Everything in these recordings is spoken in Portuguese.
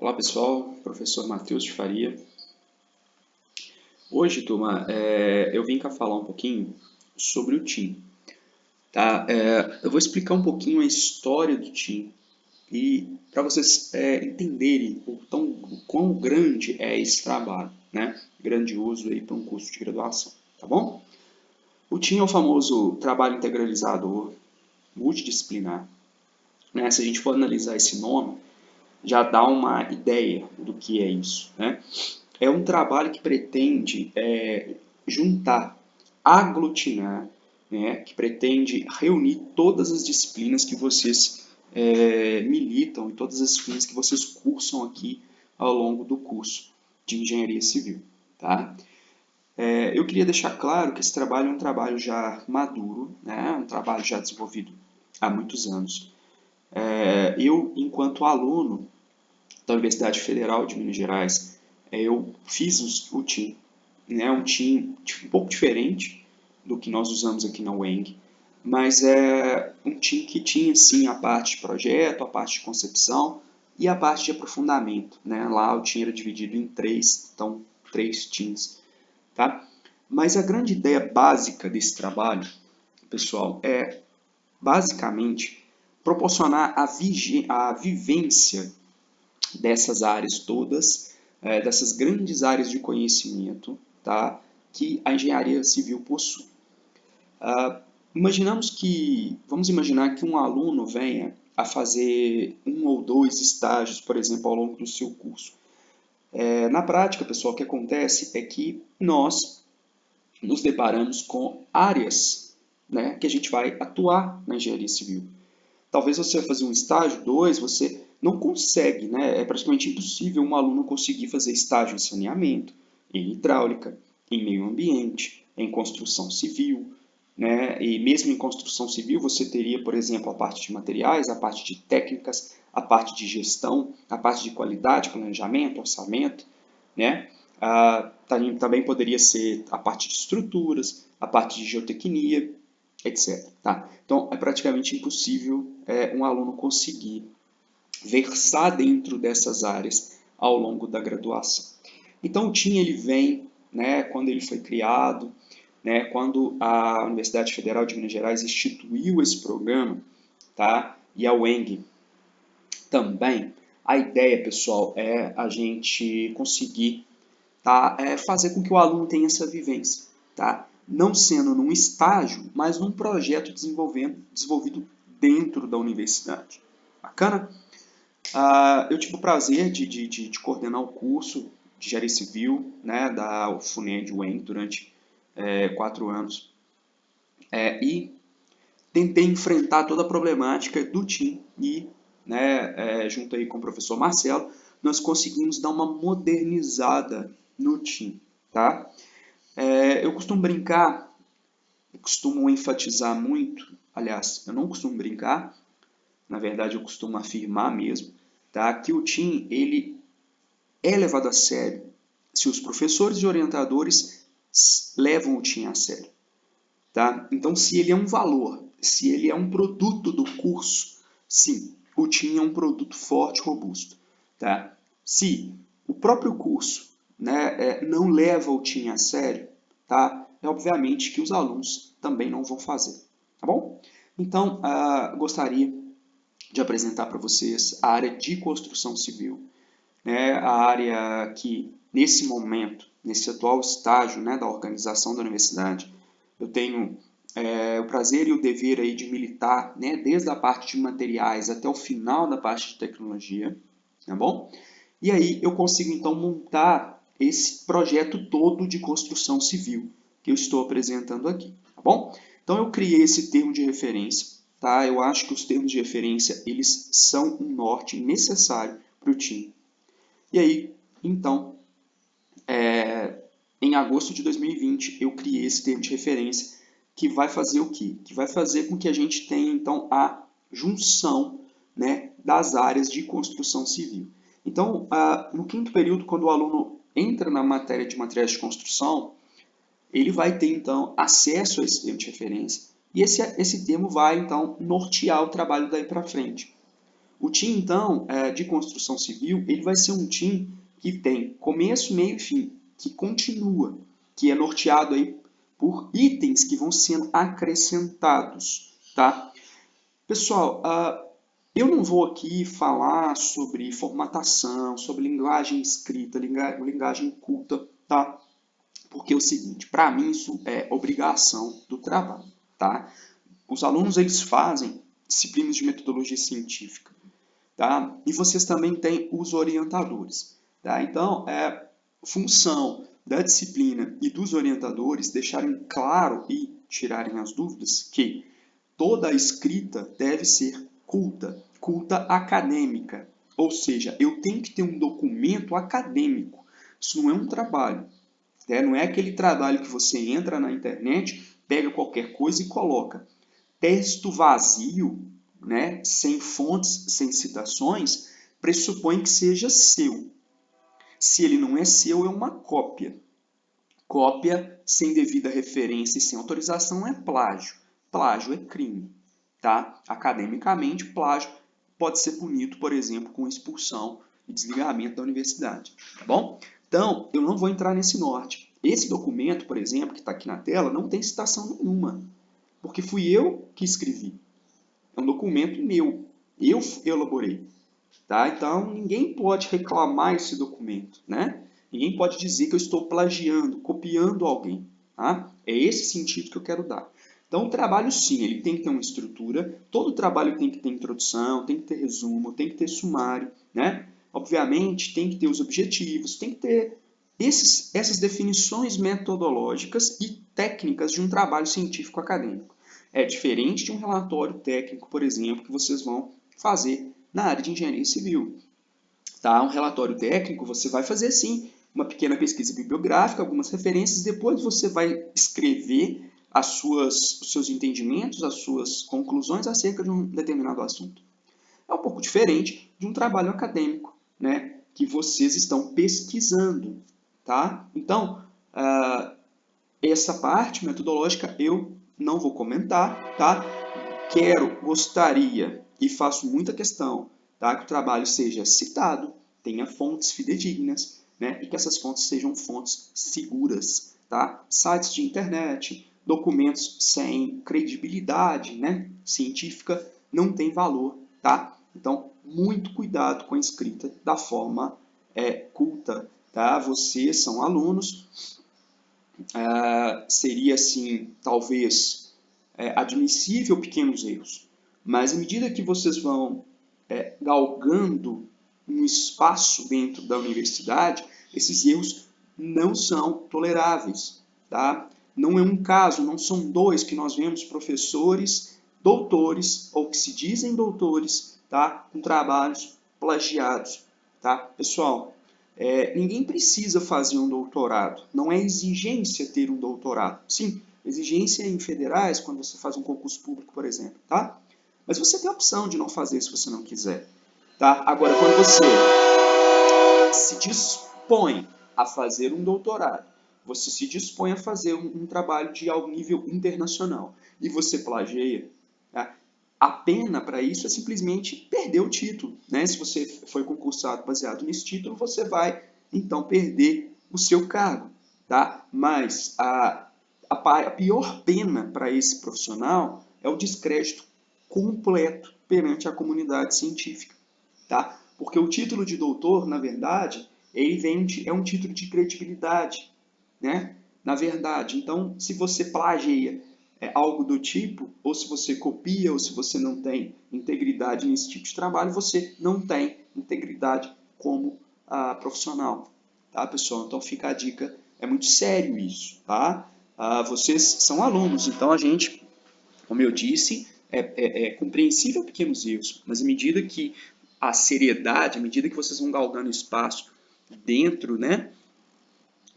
Olá pessoal, professor Matheus de Faria. Hoje, turma, eu vim cá falar um pouquinho sobre o TIM, tá? Eu vou explicar um pouquinho a história do TIM e para vocês entenderem o quão grande é esse trabalho, né? Grandioso aí para um curso de graduação, tá bom? O TIM é o famoso trabalho integralizado multidisciplinar, né? Se a gente for analisar esse nome, já dá uma ideia do que é isso, né? É um trabalho que pretende juntar, aglutinar, né, que pretende reunir todas as disciplinas que vocês militam e todas as disciplinas que vocês cursam aqui ao longo do curso de Engenharia Civil. Tá? Eu queria deixar claro que esse trabalho é um trabalho já maduro, né, um trabalho já desenvolvido há muitos anos. Eu, enquanto aluno da Universidade Federal de Minas Gerais, eu fiz o TIM, né, um TIM um pouco diferente do que nós usamos aqui na UENG, mas é um TIM que tinha sim a parte de projeto, a parte de concepção e a parte de aprofundamento. Né? Lá o TIM era dividido em três, então três TIMs. Tá? Mas a grande ideia básica desse trabalho, pessoal, é basicamente proporcionar a vivência dessas áreas todas, dessas grandes áreas de conhecimento, tá, que a engenharia civil possui. Vamos imaginar que um aluno venha a fazer um ou dois estágios, por exemplo, ao longo do seu curso. Na prática, pessoal, o que acontece é que nós nos deparamos com áreas, né, que a gente vai atuar na engenharia civil. Talvez você vai fazer um estágio, dois, você não consegue, né? É praticamente impossível um aluno conseguir fazer estágio em saneamento, em hidráulica, em meio ambiente, em construção civil, né? E mesmo em construção civil você teria, por exemplo, a parte de materiais, a parte de técnicas, a parte de gestão, a parte de qualidade, planejamento, orçamento, né? Também poderia ser a parte de estruturas, a parte de geotecnia, etc. Tá? Então, é praticamente impossível um aluno conseguir versar dentro dessas áreas ao longo da graduação. Então, o TIM ele vem, né, quando ele foi criado, né, quando a Universidade Federal de Minas Gerais instituiu esse programa, tá, e a UENG também, a ideia, pessoal, é a gente conseguir fazer com que o aluno tenha essa vivência, tá? Não sendo num estágio, mas num projeto desenvolvido dentro da universidade. Bacana? Eu tive o prazer de coordenar o curso de Engenharia Civil, né, da UFUNED UEM durante 4 anos, e tentei enfrentar toda a problemática do TIM e, né, junto aí com o professor Marcelo, nós conseguimos dar uma modernizada no TIM, tá? Eu costumo brincar, eu costumo enfatizar muito, aliás, eu não costumo brincar, na verdade eu costumo afirmar mesmo, tá? Que o TIM ele é levado a sério se os professores e orientadores levam o TIM a sério. Tá? Então, se ele é um valor, se ele é um produto do curso, sim, o TIM é um produto forte e robusto. Tá? Se o próprio curso, né, não leva o TIM a sério, tá? É obviamente que os alunos também não vão fazer. Tá bom? Então, gostaria de apresentar para vocês a área de construção civil, né, a área que, nesse momento, nesse atual estágio, né, da organização da universidade, eu tenho o prazer e o dever aí de militar, né, desde a parte de materiais até o final da parte de tecnologia, tá bom? E aí eu consigo então montar esse projeto todo de construção civil que eu estou apresentando aqui, tá bom? Então eu criei esse termo de referência, tá? Eu acho que os termos de referência eles são um norte necessário para o time. E aí, então, em agosto de 2020, eu criei esse termo de referência que vai fazer o quê? Que vai fazer com que a gente tenha, então, a junção, né, das áreas de construção civil. Então, no quinto período, quando o aluno entra na matéria de materiais de construção, ele vai ter, então, acesso a esse termo de referência e esse termo vai, então, nortear o trabalho daí para frente. O TIM, então, de construção civil, ele vai ser um TIM que tem começo, meio e fim, que continua, que é norteado aí por itens que vão sendo acrescentados, tá? Pessoal, eu não vou aqui falar sobre formatação, sobre linguagem escrita, linguagem culta, tá? Porque é o seguinte, para mim isso é obrigação do trabalho, tá? Os alunos, eles fazem disciplinas de metodologia científica, tá? E vocês também têm os orientadores, tá? Então, é função da disciplina e dos orientadores deixarem claro e tirarem as dúvidas que toda a escrita deve ser culta, culta acadêmica. Ou seja, eu tenho que ter um documento acadêmico. Isso não é um trabalho. Né? Não é aquele trabalho que você entra na internet, pega qualquer coisa e coloca. Texto vazio, né, sem fontes, sem citações, pressupõe que seja seu. Se ele não é seu, é uma cópia. Cópia sem devida referência e sem autorização é plágio. Plágio é crime. Tá? Academicamente, plágio pode ser punido, por exemplo, com expulsão e desligamento da universidade. Tá bom? Então, eu não vou entrar nesse norte. Esse documento, por exemplo, que está aqui na tela, não tem citação nenhuma, porque fui eu que escrevi. É um documento meu. Eu elaborei. Tá? Então, ninguém pode reclamar esse documento. Né? Ninguém pode dizer que eu estou plagiando, copiando alguém. Tá? É esse sentido que eu quero dar. Então, o trabalho, sim, ele tem que ter uma estrutura. Todo trabalho tem que ter introdução, tem que ter resumo, tem que ter sumário. Né? Obviamente, tem que ter os objetivos, tem que ter essas definições metodológicas e técnicas de um trabalho científico acadêmico. É diferente de um relatório técnico, por exemplo, que vocês vão fazer na área de engenharia civil. Tá? Um relatório técnico, você vai fazer sim uma pequena pesquisa bibliográfica, algumas referências, depois você vai escrever os seus entendimentos, as suas conclusões acerca de um determinado assunto. É um pouco diferente de um trabalho acadêmico, né, que vocês estão pesquisando. Tá? Então, essa parte metodológica eu não vou comentar, tá? Gostaria e faço muita questão, tá? Que o trabalho seja citado, tenha fontes fidedignas, né? E que essas fontes sejam fontes seguras, tá? Sites de internet, documentos sem credibilidade, né? Científica não tem valor, tá? Então, muito cuidado com a escrita da forma culta, tá? Vocês são alunos, seria assim, talvez admissível pequenos erros, mas à medida que vocês vão galgando um espaço dentro da universidade, esses erros não são toleráveis, tá? Não é um caso, não são dois que nós vemos professores, doutores, ou que se dizem doutores, tá? Com trabalhos plagiados, tá? Pessoal, ninguém precisa fazer um doutorado, não é exigência ter um doutorado. Sim, exigência em federais, quando você faz um concurso público, por exemplo, tá? Mas você tem a opção de não fazer se você não quiser, tá? Agora, quando você se dispõe a fazer um doutorado, você se dispõe a fazer um trabalho de alto nível internacional e você plageia, tá? A pena para isso é simplesmente perder o título, né? Se você foi concursado baseado nesse título, você vai então perder o seu cargo, tá? Mas a pior pena para esse profissional é o descrédito completo perante a comunidade científica, tá? Porque o título de doutor, na verdade, é um título de credibilidade, né? Na verdade, então, se você plageia algo do tipo, ou se você copia, ou se você não tem integridade nesse tipo de trabalho, você não tem integridade como profissional, tá, pessoal? Então fica a dica, é muito sério isso, tá? Vocês são alunos, então a gente, como eu disse, é compreensível pequenos erros, mas à medida que a seriedade, à medida que vocês vão galgando espaço dentro, né,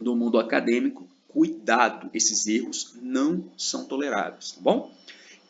do mundo acadêmico, cuidado, esses erros não são toleráveis, tá bom?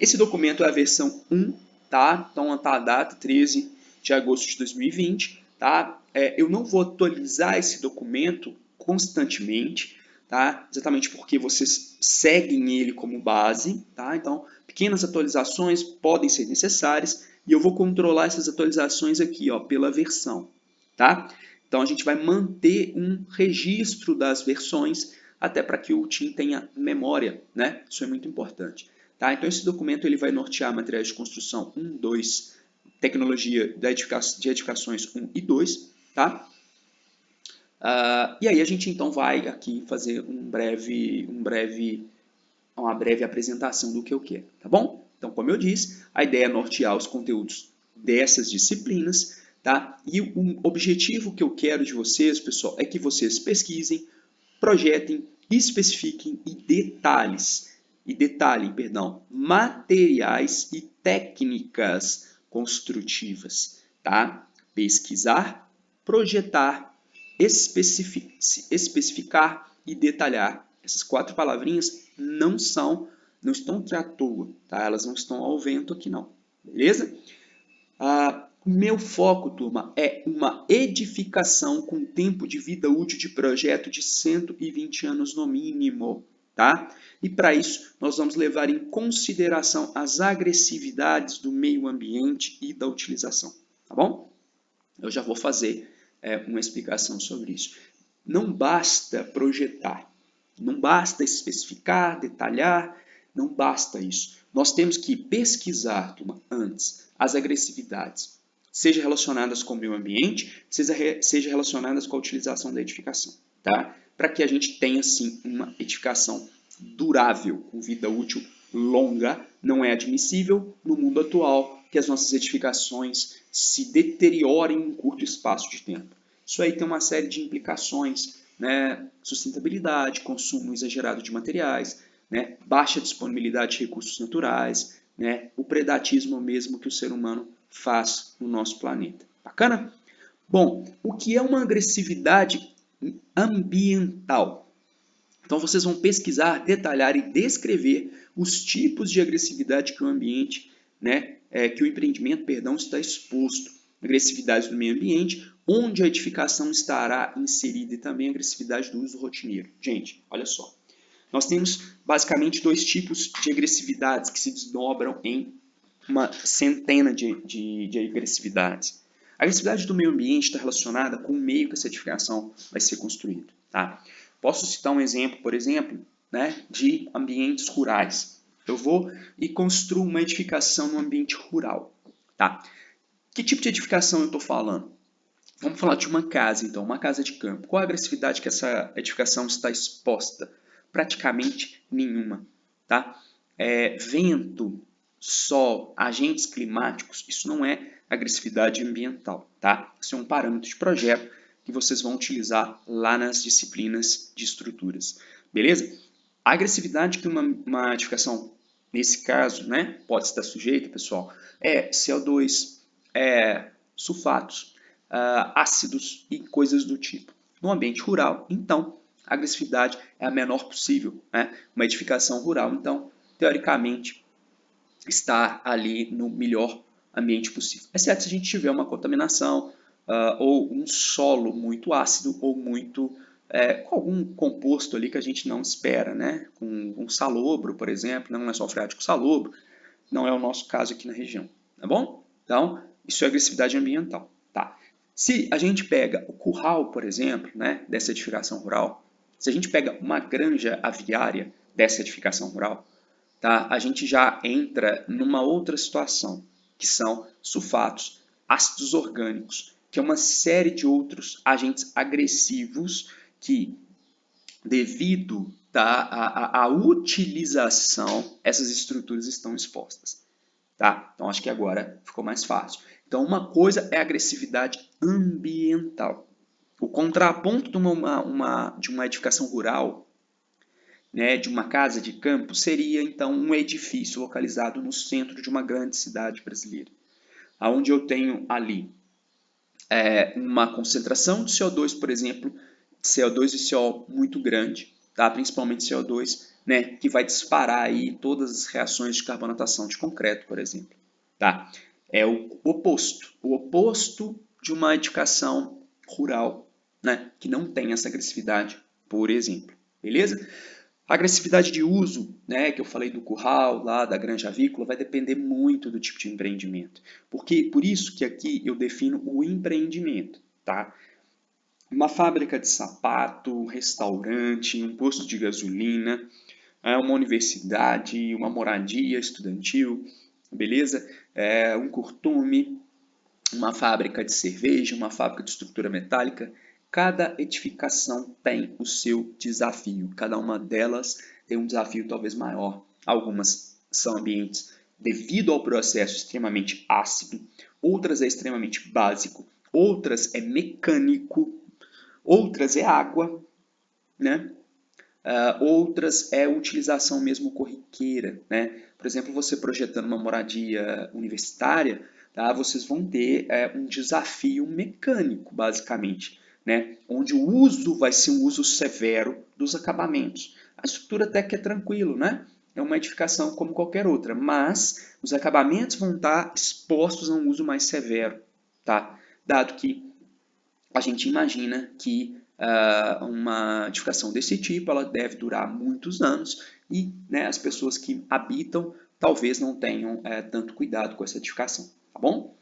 Esse documento é a versão 1, tá? Então está a data 13 de agosto de 2020, tá? Eu não vou atualizar esse documento constantemente, tá? Exatamente porque vocês seguem ele como base, tá? Então, pequenas atualizações podem ser necessárias, e eu vou controlar essas atualizações aqui, ó, pela versão, tá? Então a gente vai manter um registro das versões até para que o team tenha memória, né? Isso é muito importante, tá? Então esse documento ele vai nortear materiais de construção 1, 2, tecnologia de edificações 1 e 2, tá? E aí a gente então vai aqui fazer uma breve apresentação do que eu quero, tá bom? Então, como eu disse, a ideia é nortear os conteúdos dessas disciplinas, tá? E o objetivo que eu quero de vocês, pessoal, é que vocês pesquisem, projetem, especifiquem e detalhem, materiais e técnicas construtivas, tá? Pesquisar, projetar, especificar e detalhar. Essas 4 palavrinhas não estão à toa, tá? Elas não estão ao vento aqui não, beleza? O meu foco, turma, é uma edificação com tempo de vida útil de projeto de 120 anos no mínimo, tá? E para isso, nós vamos levar em consideração as agressividades do meio ambiente e da utilização, tá bom? Eu já vou fazer uma explicação sobre isso. Não basta projetar, não basta especificar, detalhar, não basta isso. Nós temos que pesquisar, turma, antes as agressividades, seja relacionadas com o meio ambiente, seja relacionadas com a utilização da edificação, tá? Para que a gente tenha, sim, uma edificação durável, com vida útil longa. Não é admissível no mundo atual que as nossas edificações se deteriorem em um curto espaço de tempo. Isso aí tem uma série de implicações, né? Sustentabilidade, consumo exagerado de materiais, né? Baixa disponibilidade de recursos naturais, né? O predatismo mesmo que o ser humano faz no nosso planeta. Bacana? Bom, o que é uma agressividade ambiental? Então vocês vão pesquisar, detalhar e descrever os tipos de agressividade que o ambiente, né, que o empreendimento, está exposto. Agressividade do meio ambiente, onde a edificação estará inserida e também a agressividade do uso rotineiro. Gente, olha só. Nós temos basicamente 2 tipos de agressividades que se desdobram em uma centena de agressividades. A agressividade do meio ambiente está relacionada com o meio que essa edificação vai ser construída, tá? Posso citar um exemplo, por exemplo, né, de ambientes rurais. Eu vou e construo uma edificação no ambiente rural, tá? Que tipo de edificação eu estou falando? Vamos falar de uma casa, então, uma casa de campo. Qual a agressividade que essa edificação está exposta? Praticamente nenhuma, tá? Vento, sol, agentes climáticos, isso não é agressividade ambiental, tá? Isso é um parâmetro de projeto que vocês vão utilizar lá nas disciplinas de estruturas, beleza? A agressividade que uma edificação, nesse caso, né, pode estar sujeita, pessoal, é CO2, sulfatos, ácidos e coisas do tipo. No ambiente rural, então, a agressividade é a menor possível, né? Uma edificação rural, então, teoricamente, está ali no melhor ambiente possível. Exceto se a gente tiver uma contaminação ou um solo muito ácido ou muito com algum composto ali que a gente não espera, né? Com um salobro, por exemplo, não é só freático salobro, não é o nosso caso aqui na região, tá bom? Então, isso é agressividade ambiental, tá? Se a gente pega o curral, por exemplo, né, dessa edificação rural, se a gente pega uma granja aviária dessa edificação rural, tá, a gente já entra numa outra situação, que são sulfatos, ácidos orgânicos, que é uma série de outros agentes agressivos que, devido à utilização, essas estruturas estão expostas. Tá? Então, acho que agora ficou mais fácil. Então, uma coisa é a agressividade ambiental. O contraponto de uma edificação rural, né, de uma casa de campo, seria, então, um edifício localizado no centro de uma grande cidade brasileira, onde eu tenho ali uma concentração de CO2, por exemplo, CO2 e CO muito grande, tá? Principalmente CO2, né, que vai disparar aí todas as reações de carbonatação de concreto, por exemplo. Tá? É o oposto de uma edificação rural, né, que não tem essa agressividade, por exemplo. Beleza? A agressividade de uso, né, que eu falei do curral, lá da granja avícola, vai depender muito do tipo de empreendimento. Por isso que aqui eu defino o empreendimento, tá? Uma fábrica de sapato, um restaurante, um posto de gasolina, uma universidade, uma moradia estudantil, beleza? Um curtume, uma fábrica de cerveja, uma fábrica de estrutura metálica. Cada edificação tem o seu desafio. Cada uma delas tem um desafio talvez maior. Algumas são ambientes devido ao processo extremamente ácido, outras é extremamente básico, outras é mecânico, outras é água, né? Outras é utilização mesmo corriqueira, né? Por exemplo, você projetando uma moradia universitária, tá? Vocês vão ter um desafio mecânico, basicamente, né? Onde o uso vai ser um uso severo dos acabamentos. A estrutura até que é tranquilo, né? É uma edificação como qualquer outra, mas os acabamentos vão estar expostos a um uso mais severo, tá? Dado que a gente imagina que uma edificação desse tipo ela deve durar muitos anos e, né, as pessoas que habitam talvez não tenham tanto cuidado com essa edificação, tá bom?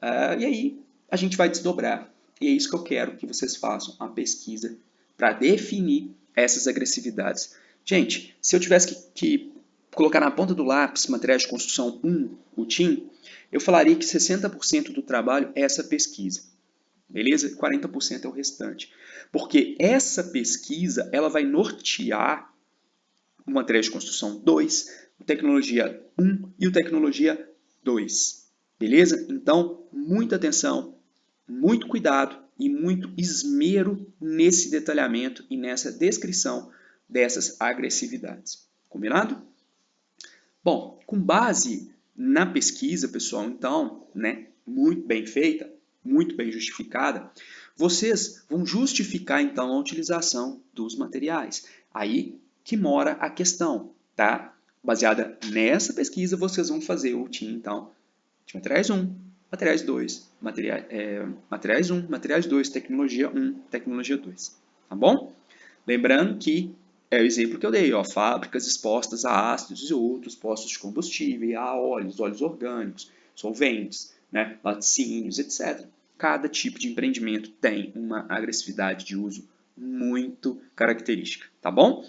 E aí a gente vai desdobrar. E é isso que eu quero que vocês façam, a pesquisa para definir essas agressividades. Gente, se eu tivesse que colocar na ponta do lápis materiais de construção 1, o TIM, eu falaria que 60% do trabalho é essa pesquisa. Beleza? 40% é o restante. Porque essa pesquisa ela vai nortear o material de construção 2, o tecnologia 1 e o tecnologia 2. Beleza? Então, muita atenção, muito cuidado e muito esmero nesse detalhamento e nessa descrição dessas agressividades. Combinado? Bom, com base na pesquisa, pessoal, então, né, muito bem feita, muito bem justificada, vocês vão justificar então a utilização dos materiais. Aí que mora a questão, tá? Baseada nessa pesquisa, vocês vão fazer o TIM, então, de materiais 1, materiais 2, materiais 1, materiais 2, tecnologia 1, tecnologia 2. Tá bom? Lembrando que é o exemplo que eu dei, ó, fábricas expostas a ácidos e outros postos de combustível, a óleos, óleos orgânicos, solventes, né, laticínios, etc. Cada tipo de empreendimento tem uma agressividade de uso muito característica, tá bom?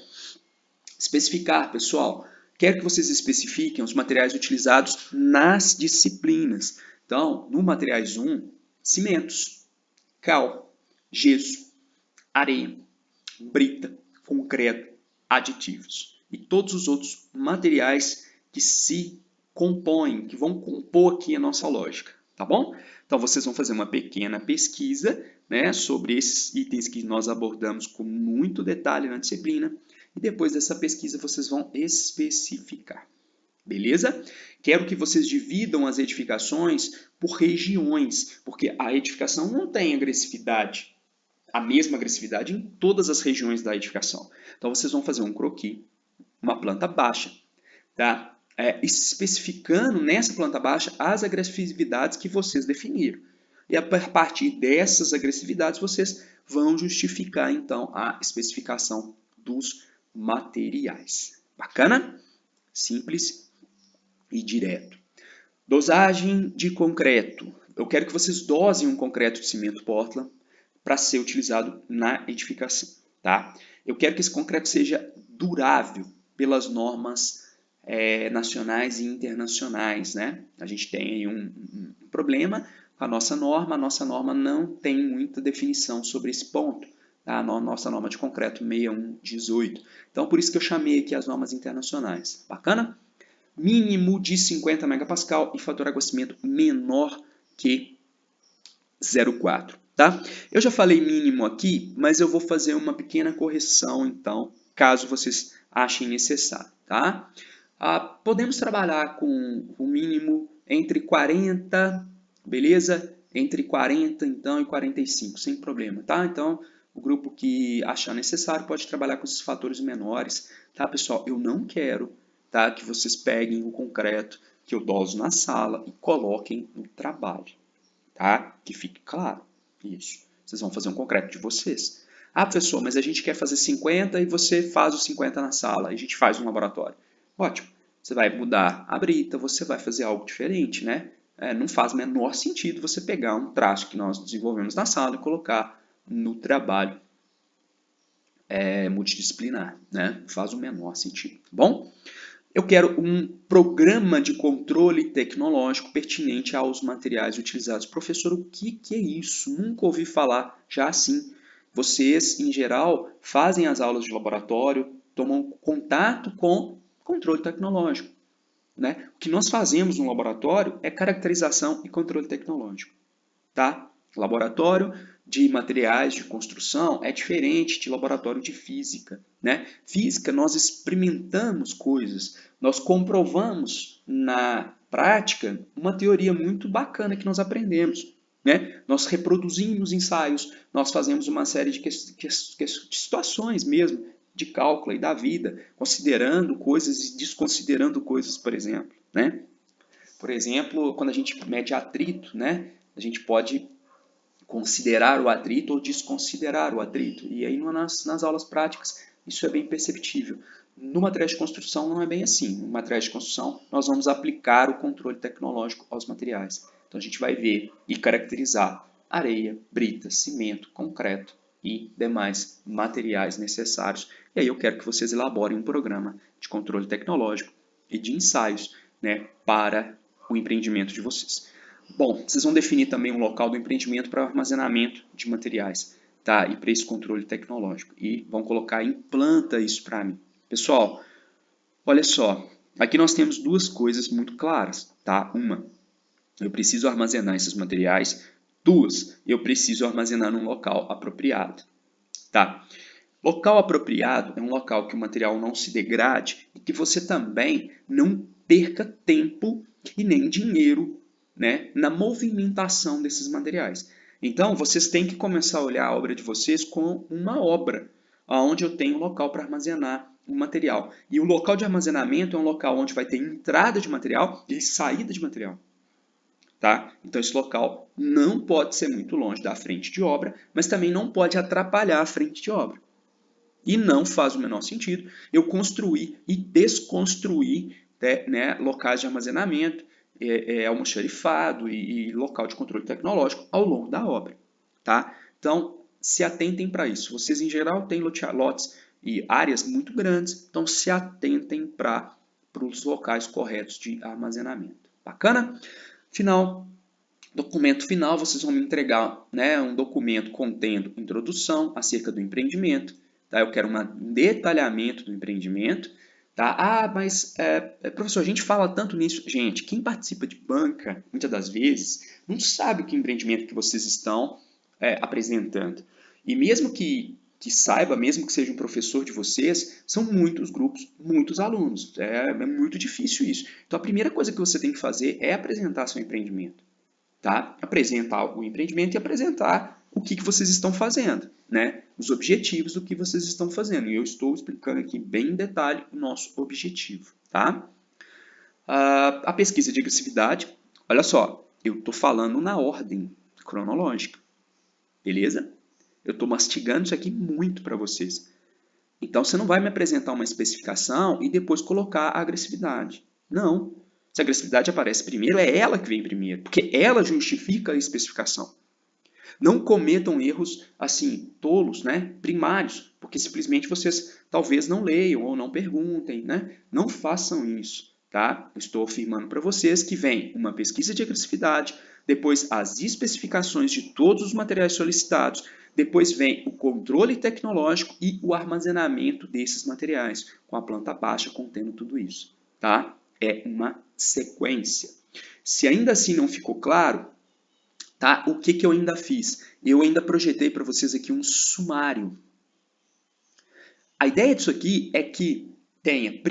Especificar, pessoal, quero que vocês especifiquem os materiais utilizados nas disciplinas. Então, no materiais 1, cimentos, cal, gesso, areia, brita, concreto, aditivos e todos os outros materiais que se compõem, que vão compor aqui a nossa lógica, tá bom? Então vocês vão fazer uma pequena pesquisa, né, sobre esses itens que nós abordamos com muito detalhe na disciplina e depois dessa pesquisa vocês vão especificar. Beleza? Quero que vocês dividam as edificações por regiões, porque a edificação não tem agressividade, a mesma agressividade em todas as regiões da edificação. Então vocês vão fazer um croquis, uma planta baixa, tá? Especificando nessa planta baixa as agressividades que vocês definiram. E a partir dessas agressividades vocês vão justificar então a especificação dos materiais. Bacana? Simples e direto. Dosagem de concreto. Eu quero que vocês dosem um concreto de cimento Portland para ser utilizado na edificação, tá? Eu quero que esse concreto seja durável pelas normas nacionais e internacionais, né? A gente tem um problema com a nossa norma não tem muita definição sobre esse ponto, tá? A nossa norma de concreto 6118. Então, por isso que eu chamei aqui as normas internacionais. Bacana? Mínimo de 50 megapascal e fator aquecimento menor que 0,4. Tá? Eu já falei mínimo aqui, mas eu vou fazer uma pequena correção, então, caso vocês achem necessário. Tá? Podemos trabalhar com o mínimo entre 40, beleza? Entre 40 então, e 45, sem problema. Tá? Então, o grupo que achar necessário pode trabalhar com esses fatores menores. Tá, pessoal? Eu não quero, tá, que vocês peguem o concreto que eu doso na sala e coloquem no trabalho. Tá? Que fique claro. Isso. Vocês vão fazer um concreto de vocês. Ah, professor, mas a gente quer fazer 50 e você faz os 50 na sala, e a gente faz no laboratório. Ótimo. Você vai mudar a brita, você vai fazer algo diferente, né? Não faz o menor sentido você pegar um traço que nós desenvolvemos na sala e colocar no trabalho multidisciplinar, né? Não faz o menor sentido, tá bom? Eu quero um programa de controle tecnológico pertinente aos materiais utilizados. Professor, o que é isso? Nunca ouvi falar já assim. Vocês, em geral, fazem as aulas de laboratório, tomam contato com controle tecnológico, né? O que nós fazemos no laboratório é caracterização e controle tecnológico, tá? Laboratório de materiais de construção é diferente de laboratório de física, né? Física, nós experimentamos coisas, nós comprovamos na prática uma teoria muito bacana que nós aprendemos, né? Nós reproduzimos ensaios, nós fazemos uma série de situações mesmo de cálculo e da vida, considerando coisas e desconsiderando coisas, por exemplo, né? Por exemplo, quando a gente mede atrito, né? A gente pode considerar o atrito ou desconsiderar o atrito. E aí nas aulas práticas isso é bem perceptível. No material de construção não é bem assim. No material de construção nós vamos aplicar o controle tecnológico aos materiais. Então a gente vai ver e caracterizar areia, brita, cimento, concreto e demais materiais necessários. E aí eu quero que vocês elaborem um programa de controle tecnológico e de ensaios, né, para o empreendimento de vocês. Bom, vocês vão definir também um local do empreendimento para armazenamento de materiais, tá? E para esse controle tecnológico. E vão colocar, implanta isso para mim. Pessoal, olha só. Aqui nós temos duas coisas muito claras, tá? Uma, eu preciso armazenar esses materiais. Duas, eu preciso armazenar num local apropriado, tá? Local apropriado é um local que o material não se degrade e que você também não perca tempo e nem dinheiro, né, na movimentação desses materiais. Então, vocês têm que começar a olhar a obra de vocês como uma obra, onde eu tenho um local para armazenar o material. E o local de armazenamento é um local onde vai ter entrada de material e saída de material. Tá? Então, esse local não pode ser muito longe da frente de obra, mas também não pode atrapalhar a frente de obra. E não faz o menor sentido eu construir e desconstruir, né, locais de armazenamento, almoxarifado e local de controle tecnológico ao longo da obra. Tá? Então, se atentem para isso. Vocês, em geral, têm lotes e áreas muito grandes, então se atentem para os locais corretos de armazenamento. Bacana? Final, documento final, vocês vão me entregar, né, um documento contendo introdução acerca do empreendimento. Tá? Eu quero um detalhamento do empreendimento. Tá? Ah, mas, professor, a gente fala tanto nisso. Gente, quem participa de banca, muitas das vezes, não sabe que empreendimento que vocês estão apresentando. E mesmo que saiba, mesmo que seja um professor de vocês, são muitos grupos, muitos alunos. É muito difícil isso. Então, a primeira coisa que você tem que fazer é apresentar seu empreendimento. Tá? Apresentar o empreendimento e apresentar o que vocês estão fazendo, né? Os objetivos do que vocês estão fazendo. E eu estou explicando aqui bem em detalhe o nosso objetivo. Tá? A pesquisa de agressividade, olha só, eu estou falando na ordem cronológica, beleza? Eu estou mastigando isso aqui muito para vocês. Então, você não vai me apresentar uma especificação e depois colocar a agressividade. Não. Se a agressividade aparece primeiro, é ela que vem primeiro, porque ela justifica a especificação. Não cometam erros assim, tolos, né? Primários, porque simplesmente vocês talvez não leiam ou não perguntem, né? Não façam isso, tá? Eu estou afirmando para vocês que vem uma pesquisa de agressividade, depois as especificações de todos os materiais solicitados, depois vem o controle tecnológico e o armazenamento desses materiais, com a planta baixa contendo tudo isso, tá? É uma sequência. Se ainda assim não ficou claro, tá? O que eu ainda fiz? Eu ainda projetei para vocês aqui um sumário. A ideia disso aqui é que tenha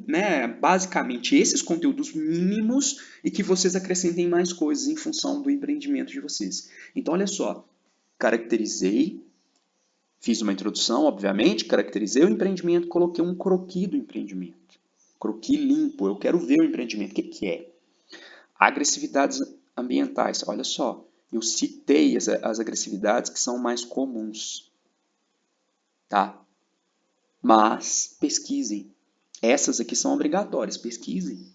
né, basicamente esses conteúdos mínimos e que vocês acrescentem mais coisas em função do empreendimento de vocês. Então, olha só, caracterizei, fiz uma introdução, obviamente, caracterizei o empreendimento, coloquei um croquis do empreendimento. Croquis limpo, eu quero ver o empreendimento. O que é? Agressividades ambientais, olha só, eu citei as agressividades que são mais comuns. tá? Mas pesquisem. Essas aqui são obrigatórias, pesquisem.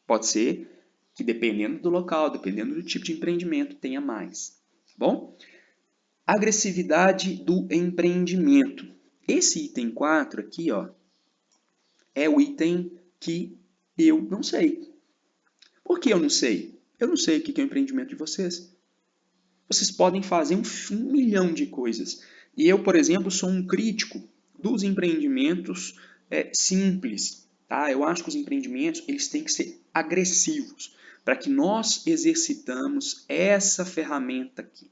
Pode ser que dependendo do local, dependendo do tipo de empreendimento, tenha mais, tá bom? Agressividade do empreendimento. Esse item 4 aqui, ó, é o item que eu não sei. Por que eu não sei? Eu não sei o que é o empreendimento de vocês. Vocês podem fazer um milhão de coisas. E eu, por exemplo, sou um crítico dos empreendimentos simples. Tá? Eu acho que os empreendimentos eles têm que ser agressivos para que nós exercitamos essa ferramenta aqui.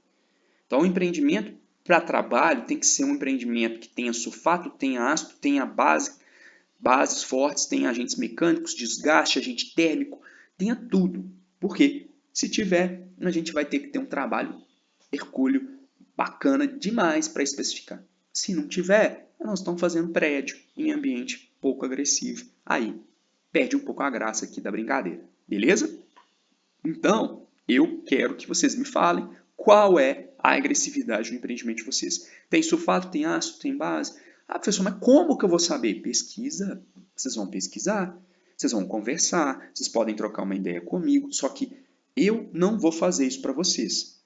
Então, o empreendimento para trabalho tem que ser um empreendimento que tenha sulfato, tenha ácido, tenha bases fortes, tenha agentes mecânicos, desgaste, agente térmico, tenha tudo. Por quê? Se tiver, a gente vai ter que ter um trabalho hercúleo bacana demais para especificar. Se não tiver, nós estamos fazendo prédio em ambiente pouco agressivo. Aí, perde um pouco a graça aqui da brincadeira. Beleza? Então, eu quero que vocês me falem qual é a agressividade do empreendimento de vocês. Tem sulfato, tem ácido, tem base? Ah, professor, mas como que eu vou saber? Pesquisa. Vocês vão pesquisar, vocês vão conversar, vocês podem trocar uma ideia comigo, só que eu não vou fazer isso para vocês.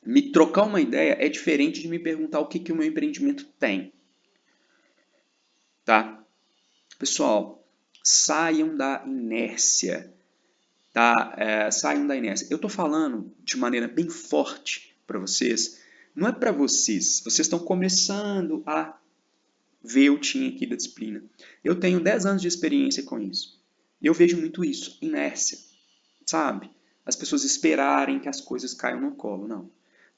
Me trocar uma ideia é diferente de me perguntar o que o meu empreendimento tem. Tá? Pessoal, saiam da inércia. Tá? Saiam da inércia. Eu estou falando de maneira bem forte para vocês. Não é para vocês. Vocês estão começando a ver o time aqui da disciplina. Eu tenho 10 anos de experiência com isso. E eu vejo muito isso, inércia. Sabe? As pessoas esperarem que as coisas caiam no colo. Não.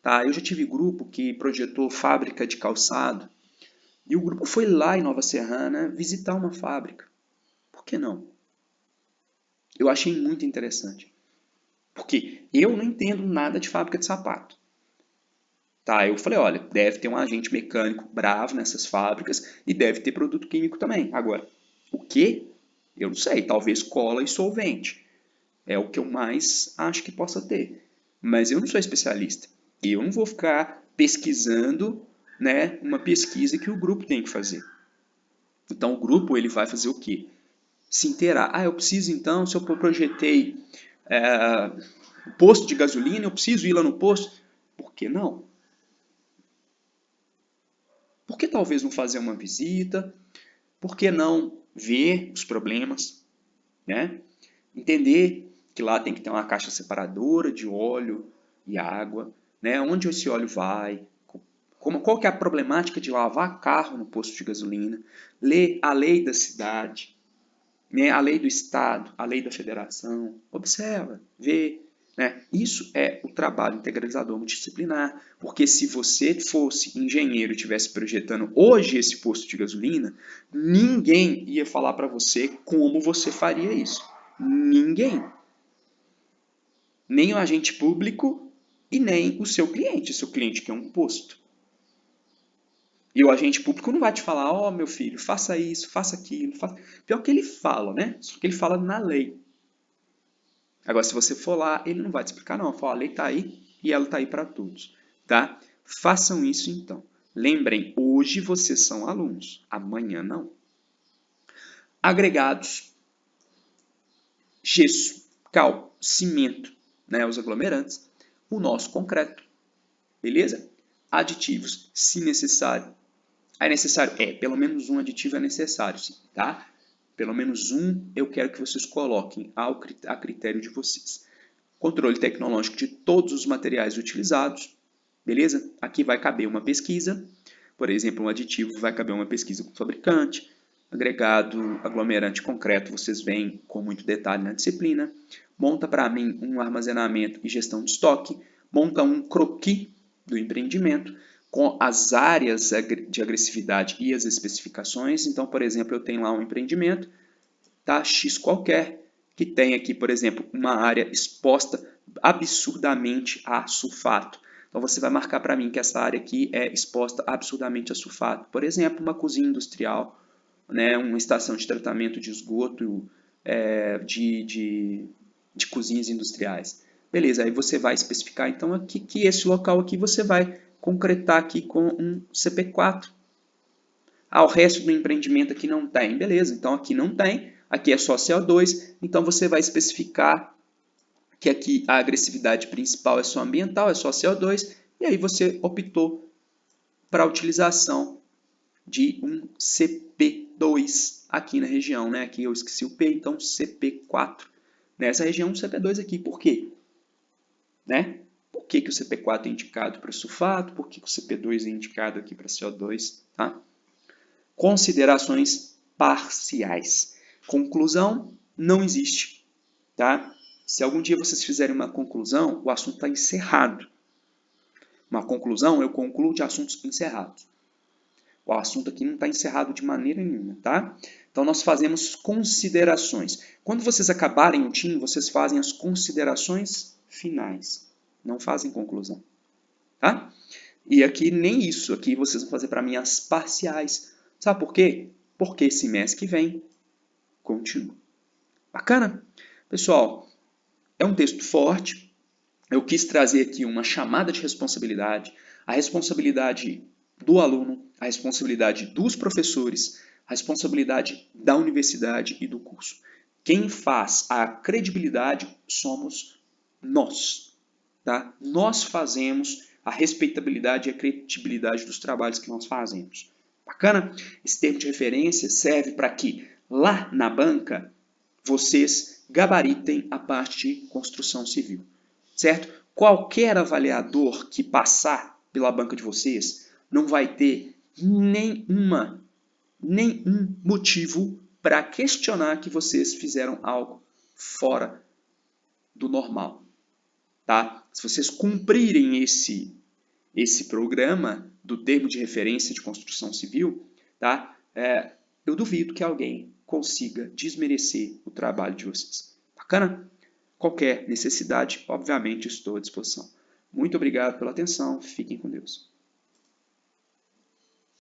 Tá? Eu já tive grupo que projetou fábrica de calçado. E o grupo foi lá em Nova Serrana visitar uma fábrica. Por que não? Eu achei muito interessante. Porque eu não entendo nada de fábrica de sapato. Tá, eu falei, olha, deve ter um agente mecânico bravo nessas fábricas e deve ter produto químico também. Agora, o que? Eu não sei, talvez cola e solvente. É o que eu mais acho que possa ter. Mas eu não sou especialista. E eu não vou ficar pesquisando, né, uma pesquisa que o grupo tem que fazer. Então o grupo ele vai fazer o quê? Se inteirar. Ah, eu preciso então, se eu projetei posto de gasolina, eu preciso ir lá no posto. Por que não? Por que talvez não fazer uma visita? Por que não ver os problemas? Né? Entender que lá tem que ter uma caixa separadora de óleo e água, né? Onde esse óleo vai, qual que é a problemática de lavar carro no posto de gasolina, ler a lei da cidade, né? A lei do estado, a lei da federação, observa, vê. Né? Isso é o trabalho integralizador multidisciplinar, porque se você fosse engenheiro e estivesse projetando hoje esse posto de gasolina, ninguém ia falar para você como você faria isso. Ninguém. Nem o agente público e nem o seu cliente que é um posto. E o agente público não vai te falar, ó, meu filho, faça isso, faça aquilo. Faça... Pior que ele fala, né? Só que ele fala na lei. Agora, se você for lá, ele não vai te explicar, não. Fala, a lei está aí e ela está aí para todos. Tá? Façam isso, então. Lembrem, hoje vocês são alunos, amanhã não. Agregados, gesso, cal, cimento, né, os aglomerantes, o nosso concreto. Beleza? Aditivos, se necessário. É necessário? Pelo menos um aditivo é necessário, sim, tá? Pelo menos um eu quero que vocês coloquem a critério de vocês. Controle tecnológico de todos os materiais utilizados, beleza? Aqui vai caber uma pesquisa, por exemplo, um aditivo vai caber uma pesquisa com o fabricante, agregado, aglomerante concreto, vocês veem com muito detalhe na disciplina. Monta para mim um armazenamento e gestão de estoque, monta um croquis do empreendimento, com as áreas de agressividade e as especificações. Então, por exemplo, eu tenho lá um empreendimento, tá? X qualquer, que tem aqui, por exemplo, uma área exposta absurdamente a sulfato. Então, você vai marcar para mim que essa área aqui é exposta absurdamente a sulfato. Por exemplo, uma cozinha industrial, né? Uma estação de tratamento de esgoto de cozinhas industriais. Beleza, aí você vai especificar então aqui que esse local aqui você vai concretar aqui com um CP4, Ah, o resto do empreendimento aqui não tem. Beleza, então aqui não tem, aqui é só CO2, então você vai especificar que aqui a agressividade principal é só ambiental, é só CO2, e aí você optou para a utilização de um CP2 aqui na região, né? Aqui eu esqueci o P, então CP4. Nessa região, CP2 aqui. Por quê? Né? Por que o CP4 é indicado para sulfato? Por que o CP2 é indicado aqui para CO2? Tá? Considerações parciais. Conclusão não existe. Tá? Se algum dia vocês fizerem uma conclusão, o assunto está encerrado. Uma conclusão, eu concluo de assuntos encerrados. O assunto aqui não está encerrado de maneira nenhuma, tá? Então, nós fazemos considerações. Quando vocês acabarem o TIM, vocês fazem as considerações finais. Não fazem conclusão, tá? E aqui nem isso. Aqui vocês vão fazer para mim as parciais. Sabe por quê? Porque esse mês que vem, continua. Bacana? Pessoal, é um texto forte. Eu quis trazer aqui uma chamada de responsabilidade. A responsabilidade do aluno, a responsabilidade dos professores, a responsabilidade da universidade e do curso. Quem faz a credibilidade somos nós. Tá? Nós fazemos a respeitabilidade e a credibilidade dos trabalhos que nós fazemos. Bacana? Esse termo de referência serve para que lá na banca vocês gabaritem a parte de construção civil. Certo? Qualquer avaliador que passar pela banca de vocês não vai ter nenhum motivo para questionar que vocês fizeram algo fora do normal. Tá? Se vocês cumprirem esse programa do termo de referência de construção civil, tá? Eu duvido que alguém consiga desmerecer o trabalho de vocês. Bacana? Qualquer necessidade, obviamente, estou à disposição. Muito obrigado pela atenção. Fiquem com Deus.